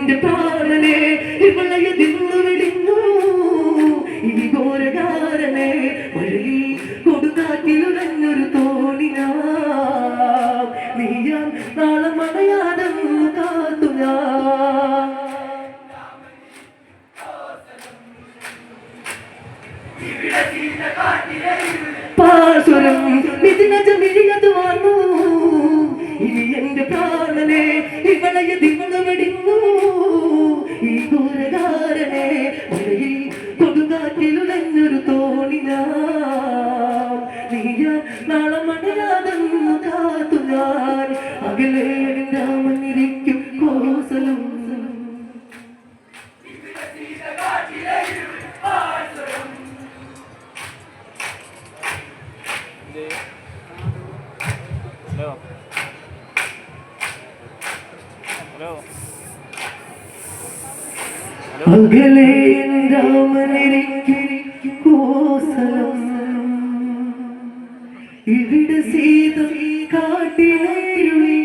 എന്റെ പ്രാണനെ ഇവളയെ തിന്നു വിടുന്നു ഈ ഘോരകാരനെ വഴി കൊടുങ്കാറ്റിലുടഞ്ഞൊരു തോണിനാ നീയാൻ നാളെ മണയാതെ കാത്തു ഞാൻ പാസുരം ഇതിനത് വന്നു ഇനി എന്റെ പ്രാണനെ ഇവളയെ ദിവള വെടിഞ്ഞു ഈ ഘോരകാരനെ മഴയിൽ കൊടുങ്കാറ്റിലുടഞ്ഞൊരു തോണിനാ നീയാൻ നാളെ മണയാതെന്നു കാത്തു ഞാൻ അകലെ രാമനിരിക്കും കോസലും അകലെ രാമനിരിക്കും കോസലം ഇവിടെ സീത കാട്ടിലേരുവി